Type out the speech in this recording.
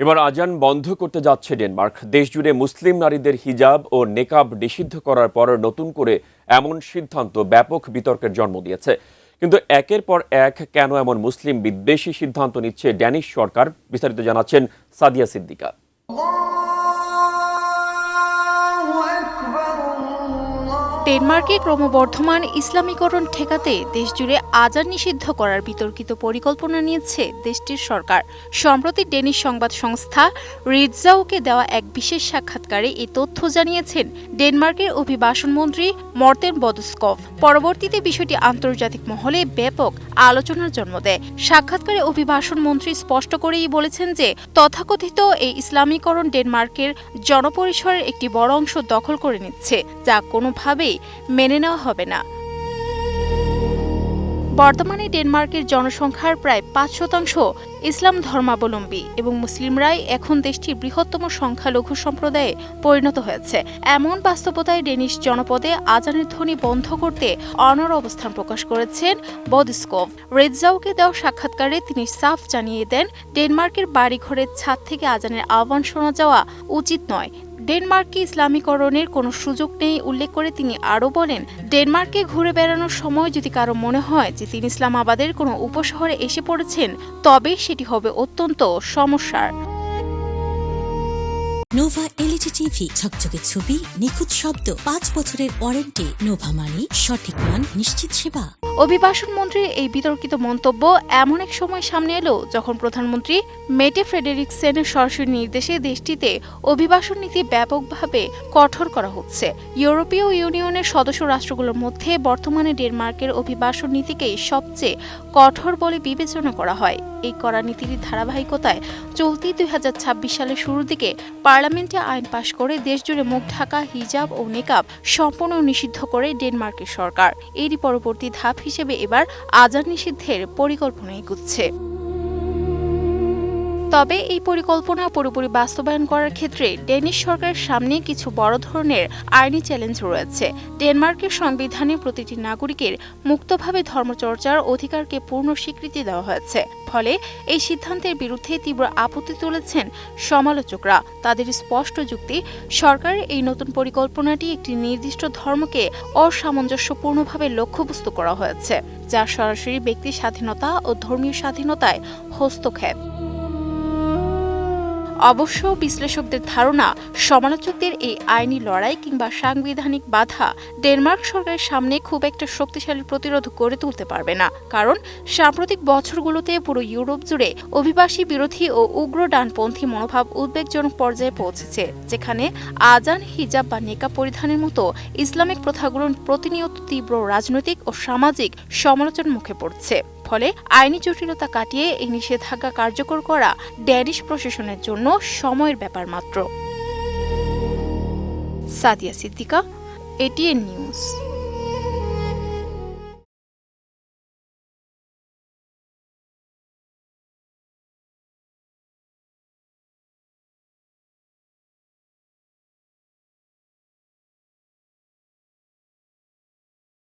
এবার আজান বন্ধ করতে যাচ্ছে ডেনমার্ক। দেশজুড়ে মুসলিম নারীদের হিজাব ও নেকাব নিষিদ্ধ করার পর নতুন করে এমন সিদ্ধান্ত ব্যাপক বিতর্কের জন্ম দিয়েছে। কিন্তু একের পর এক কেন এমন মুসলিম বিদ্বেষী সিদ্ধান্ত নিচ্ছে ড্যানিশ সরকার, বিস্তারিত জানাচ্ছেন সাদিয়া সিদ্দিকা। ডেনমার্কে ক্রমবর্ধমান ইসলামীকরণ ঠেকাতে দেশজুড়ে আজান নিষিদ্ধ করার বিতর্কিত পরিকল্পনা নিয়েছে দেশটির সরকার। সম্প্রতি ডেনিশ সংবাদ সংস্থা রিটজাউকে দেওয়া এক বিশেষ সাক্ষাৎকারে এই তথ্য জানিয়েছেন ডেনমার্কের অভিবাসন মন্ত্রী মর্তেন বদস্কভ। পরবর্তীতে বিষয়টি আন্তর্জাতিক মহলে ব্যাপক আলোচনার জন্ম দেয়। সাক্ষাৎকারে অভিবাসন মন্ত্রী স্পষ্ট করেই বলেছেন যে তথাকথিত এই ইসলামীকরণ ডেনমার্কের জনপরিসরের একটি বড় অংশ দখল করে নিচ্ছে, যা কোনোভাবেই মেনে নেওয়া হবে না। বর্তমানে ডেনমার্কের জনসংখ্যার প্রায় ৫% ইসলাম ধর্মাবলম্বী এবং মুসলিমরাই এখন দেশটির বৃহত্তম সংখ্যালঘু সম্প্রদায়ে পরিণত হয়েছে। এমন বাস্তবতায় ডেনিশ জনপদে আজানের ধ্বনি বন্ধ করতে অনড় অবস্থান প্রকাশ করেছেন বদস্কভ। রেডজাউকে দেওয়া সাক্ষাৎকারে তিনি সাফ জানিয়ে দেন, ডেনমার্কের বাড়িঘরের ছাদ থেকে আজানের আহ্বান শোনা যাওয়া উচিত নয়। ডেনমার্কে ইসলামীকরণের কোনো সুযোগ নেই উল্লেখ করে তিনি আরও বলেন, ডেনমার্কে ঘুরে বেড়ানোর সময় যদি কারো মনে হয় যে তিনি ইসলামাবাদের কোনো উপশহরে এসে পড়েছেন, তবে সেটি হবে অত্যন্ত সমস্যার। নোভা এলইডি টিভি, ঝকঝকে ছবি, নিখুঁত শব্দ, 5 বছরের ওয়ারেন্টি। নোভা মানি সঠিক মান, নিশ্চিত সেবা। অভিবাসন মন্ত্রীর এই বিতর্কিত মন্তব্য এমন এক সময় সামনে এলো যখন প্রধানমন্ত্রী মেটে ফ্রেডেরিকসেনের সরাসরি নির্দেশে দেশটিতে অভিবাসন নীতি ব্যাপকভাবে কঠোর করা হচ্ছে। ইউরোপীয় ইউনিয়নের সদস্য রাষ্ট্রগুলোর মধ্যে বর্তমানে ডেনমার্কের অভিবাসন নীতিকেই সবচেয়ে কঠোর বলে বিবেচনা করা হয়। এই কড়া নীতির ধারাবাহিকতায় চলতি 2026 সালের শুরুর দিকে পার্লামেন্টে আইন পাশ করে দেশজুড়ে মুখ ঢাকা, হিজাব ও নেকাব সম্পূর্ণ নিষিদ্ধ করে ডেনমার্কের সরকার। এরই পরবর্তী ধাপ হিসেবে এবার আজান নিষিদ্ধের পরিকল্পনা এগুচ্ছে। তবে এই পরিকল্পনা পুরোপুরি বাস্তবায়ন করার ক্ষেত্রে ডেনিশ সরকারের সামনে কিছু বড় ধরনের আইনি চ্যালেঞ্জ রয়েছে। ডেনমার্কের সংবিধানে প্রতিটি নাগরিকের মুক্তভাবে ধর্মচর্চার অধিকারকে পূর্ণ স্বীকৃতি দেওয়া হয়েছে। ফলে এই সিদ্ধান্তের বিরুদ্ধে তীব্র আপত্তি তুলেছেন সমালোচকরা। তাদের স্পষ্ট যুক্তি, সরকারের এই নতুন পরিকল্পনাটি একটি নির্দিষ্ট ধর্মকে অসামঞ্জস্যপূর্ণভাবে লক্ষ্যবস্তু করা হয়েছে, যা সরাসরি ব্যক্তি স্বাধীনতা ও ধর্মীয় স্বাধীনতায় হস্তক্ষেপ। অবশ্য বিশ্লেষকদের ধারণা, সমালোচকদের এই আইনি লড়াই কিংবা সাংবিধানিক বাধা ডেনমার্ক সরকারের সামনে খুব একটা শক্তিশালী প্রতিরোধ গড়ে তুলতে পারবে না। কারণ সাম্প্রতিক বছরগুলোতে পুরো ইউরোপ জুড়ে অভিবাসী বিরোধী ও উগ্র ডানপন্থী মনোভাব উদ্বেগজনক পর্যায়ে পৌঁছেছে, যেখানে আজান, হিজাব বা নেকাব পরিধানের মতো ইসলামিক প্রথাগুলো প্রতিনিয়ত তীব্র রাজনৈতিক ও সামাজিক সমালোচনার মুখে পড়ছে। ফলে আইনি জটিলতা কাটিয়ে এই নিষেধাজ্ঞা কার্যকর করা ড্যানিশ প্রশাসনের জন্য সময়ের ব্যাপার মাত্র। সাদিয়া সিদ্দিকা, এটিএন নিউজ।